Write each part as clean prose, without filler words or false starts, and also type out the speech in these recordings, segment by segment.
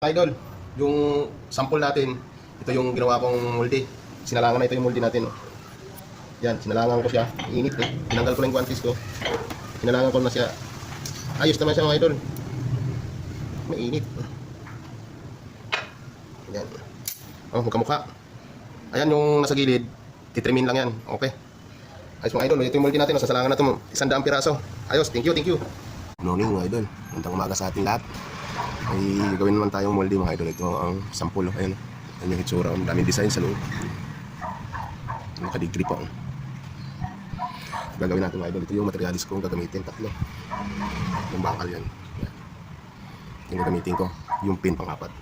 Idol, yung sample natin, ito yung ginawa kong molde. Sinalangan na ito yung molde natin. Oh. Yan, sinalangan ko siya. Init eh. Tinanggal ko na yung guantes ko. Sinalangan ko na siya. Ayos naman siya mga idol. Mainit. Yan. Oh, mukha-mukha. Ayan yung nasa gilid. Titrimin lang yan. Okay. Ayos mga idol. Ito yung molde natin. Sasalangan na ito. 100 piraso. Ayos. Thank you, thank you. Good morning mga idol. Magandang umaga sa ating lahat. Ay gagawin naman tayong molde mga idol. Ito ang sample. Ayan. Ayan yung hitsura. Ang daming design sa loob. Nakadigri pa. Gagawin natin mga idol. Ito yung materialis kong gagamitin. Tatlo. Yung bakal yan. Ayan. Yung gagamitin ko. Yung pin pang-apat.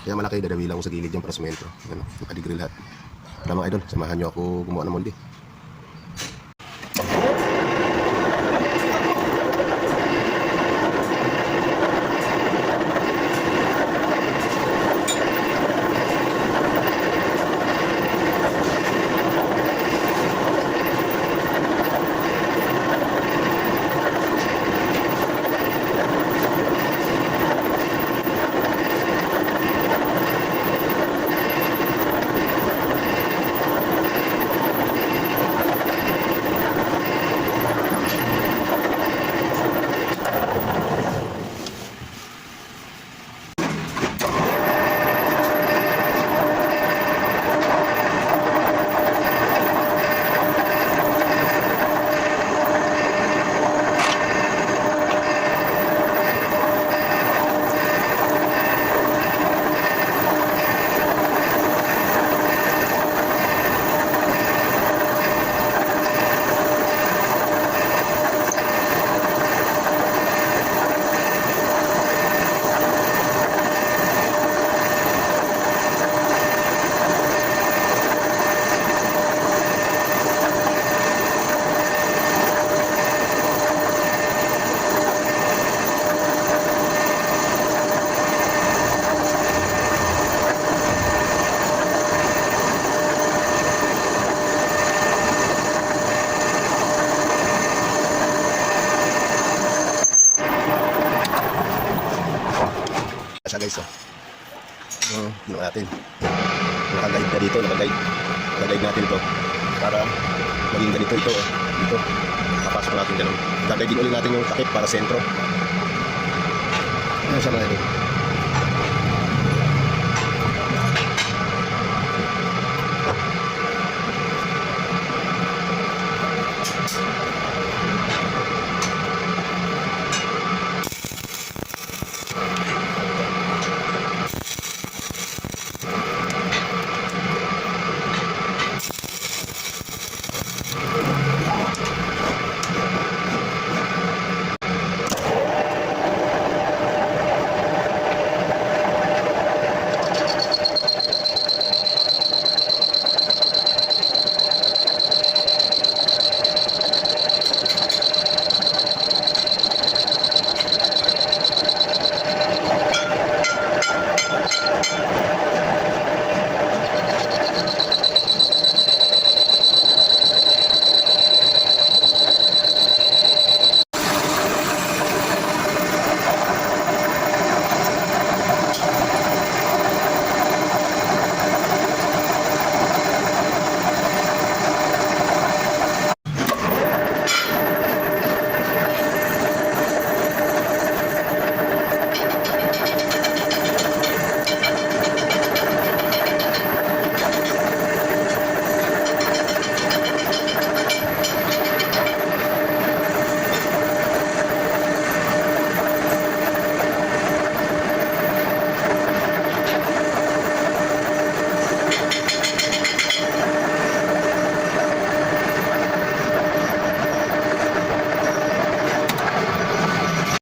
Kaya malaki. Dadawi lang ko sa gilid yung para semento. Ayan. Nakadigri lahat. Tara mga idol. Samahan nyo ako gumawa ng molde. Siya guys, ginawa natin. Naka-guide na dito, naka-guide natin ito para maging ganito ito. Dito, papasok natin ganun. Gagawin din ulit natin yung takip para sentro. Ayan siya mga ito.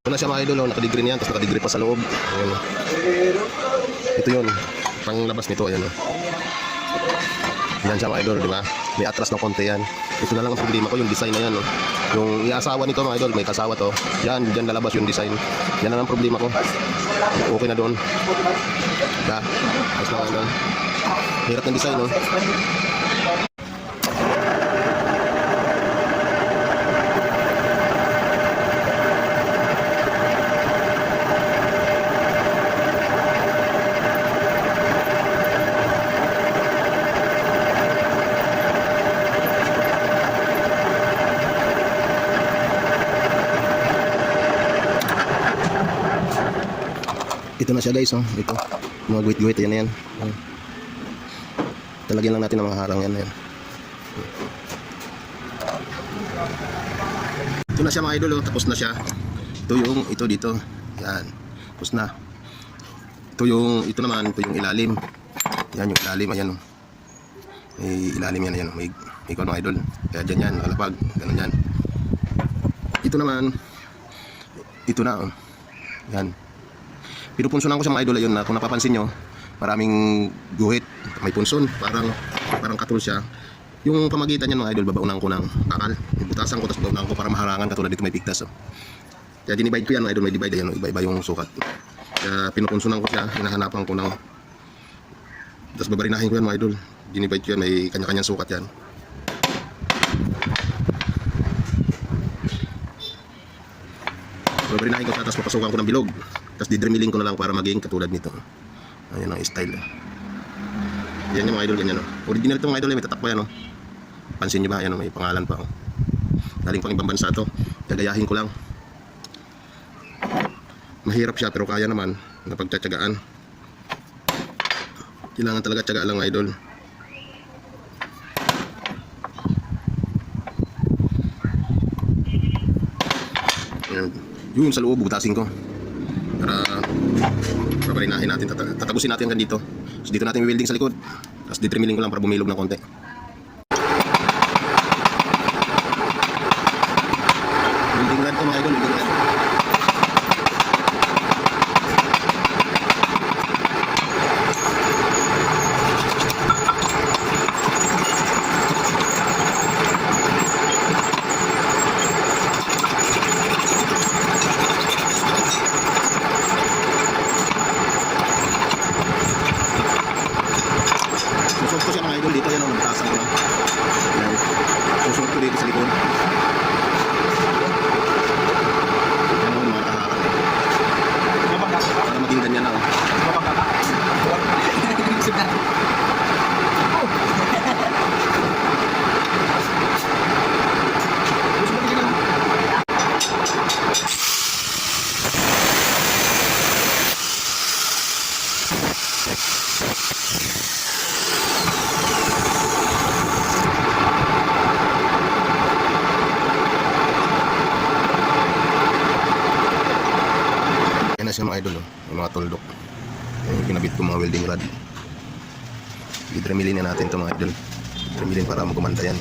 Ito na siya mga idol, nakadigri niyan, tapos nakadigri pa sa loob. Ayan. Ito yun, panglabas nito, ayan. Yan siya mga idol, di ba? May atras ng konti yan. Ito na lang ang problema ko, yung design na yan. No? Yung iasawa nito mga idol, may kasawa to. Yan, dyan lalabas yung design. Yan na lang ang problema ko. Okay na doon. Da, ayos na nga doon. Hirap ng design, no? Ito na siya guys, oh. Ito. Mga guhit-guhit, yan na yan. Talagyan lang natin ng mga harang yan. Ito na siya mga idol, oh. Tapos na siya. Ito dito. Yan. Tapos na. Ito naman, ito yung ilalim. Yan yung ilalim, ayan, oh. May ilalim yan, ayan, oh. May ikaw mga idol. Kaya dyan yan, nakalapag. Ganun yan. Ito naman, ito na, oh. Yan. Pinupunsunan ko siya mga idol, ayun na. Kung napapansin nyo, maraming guhit. May punson, parang katul siya. Yung pamagitan niyan mga idol, babaunan ko ng bakal. Ibutasan ko, tapos babaunan ko para maharangan, katulad dito may pigtas, oh. Kaya dinivide ko yan mga idol, may divide, ayan, oh. Iba-iba yung sukat. Kaya pinupunsunan ko siya, hinahanapan ko ng, tapos babarinahin ko yan mga idol. Dinivide ko yan, may kanya-kanyang sukat yan. Babarinahin ko siya, tapos papasukan ko ng bilog. Tapos didremilling ko na lang para maging katulad nito. Ayan ang style. Yan yung mga idol, ganyan. Original ito mga idol, may tatak pa yan. Pansin nyo ba? Ayan, may pangalan pa. Galing pang ibang bansa ito. Gagayahin ko lang. Mahirap siya pero kaya naman na pagtsatsagaan. Kailangan talaga tsaga lang mga idol. Ayan. Yun sa loob, butasin ko. Para babarinahin natin, tatagusin natin hanggang dito. So dito natin i-welding sa likod. Tapos ditrimiling ko lang para bumilog ng konti. Welding rod ito mga idol, welding rod. Susot ko siya mga idol dito, yan o, nagtasan ko lang. Susot ko dito sa likod. Yan o, mga kaharap. Para maging ganyan na o. Yan na siya mga idol, yung mga tuldok. Yung kinabit ko mga welding rod. I-dremilin na natin ito mga idol. Dremilin para magumanda yan.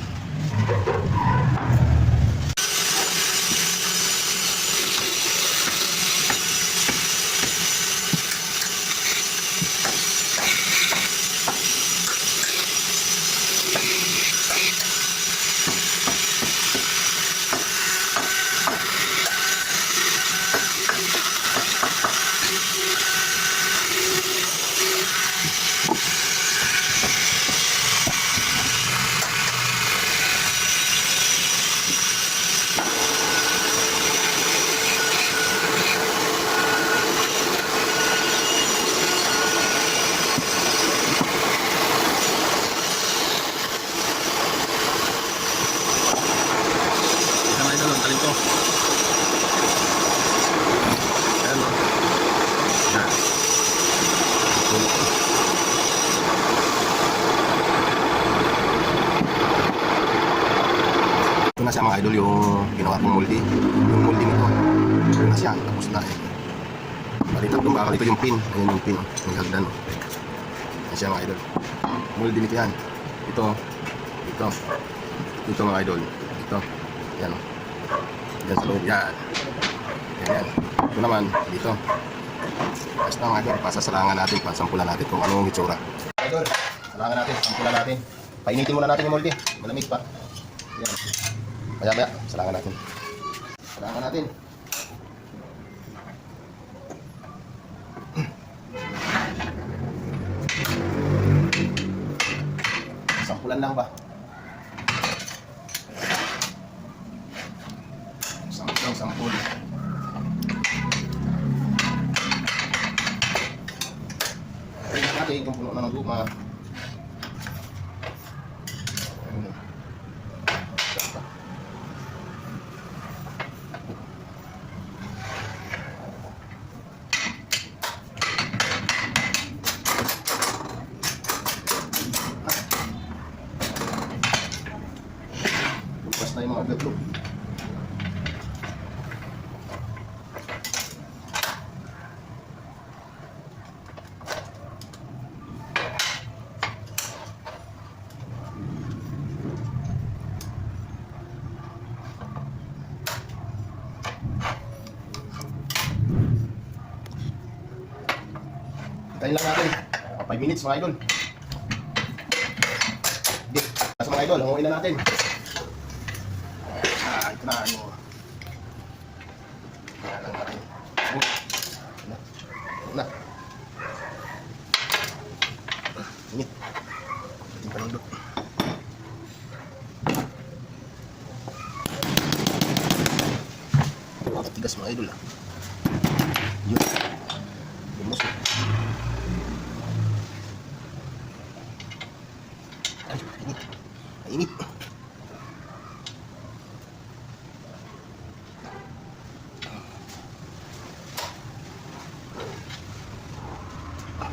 Talento. Ayan o. Ayan. Ito na siya mga idol, yung ginawa kong multi. Yung multi nito. Ito na siya. Tapos na. Balitan itong bakal. Ito yung pin. Ayan yung pin. Yung hagdan. Ayan siya mga idol. Multi nito yan. Ito. Ito. Ito mga idol. Ito. Ayan o. Yan sa loob, yan. Yan. Ito naman, dito. Basta mga idol, pasasalangan natin, pasampulan natin kung anong itsura. Idol, salangan natin, sampulan natin. Painitin muna natin yung molde, malamig pa. Yan. Maya-maya, salangan natin. Salangan natin. Sampulan lang ba? Sampul. Tingnan natin kung puno na ng guma. Tatlo. Hintayin lang natin. 5 minutes mga idol. Hindi. Nasa mga idol, hanguin na natin. Ito na ano. Yan lang natin. Na. Init. Ating panindot. Tigas mga idol ah. Yun. Lumos eh. Ay, init. Init.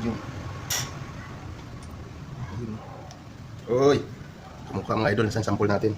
Yun. Uy. Kamukha mga idol. Saan sample natin?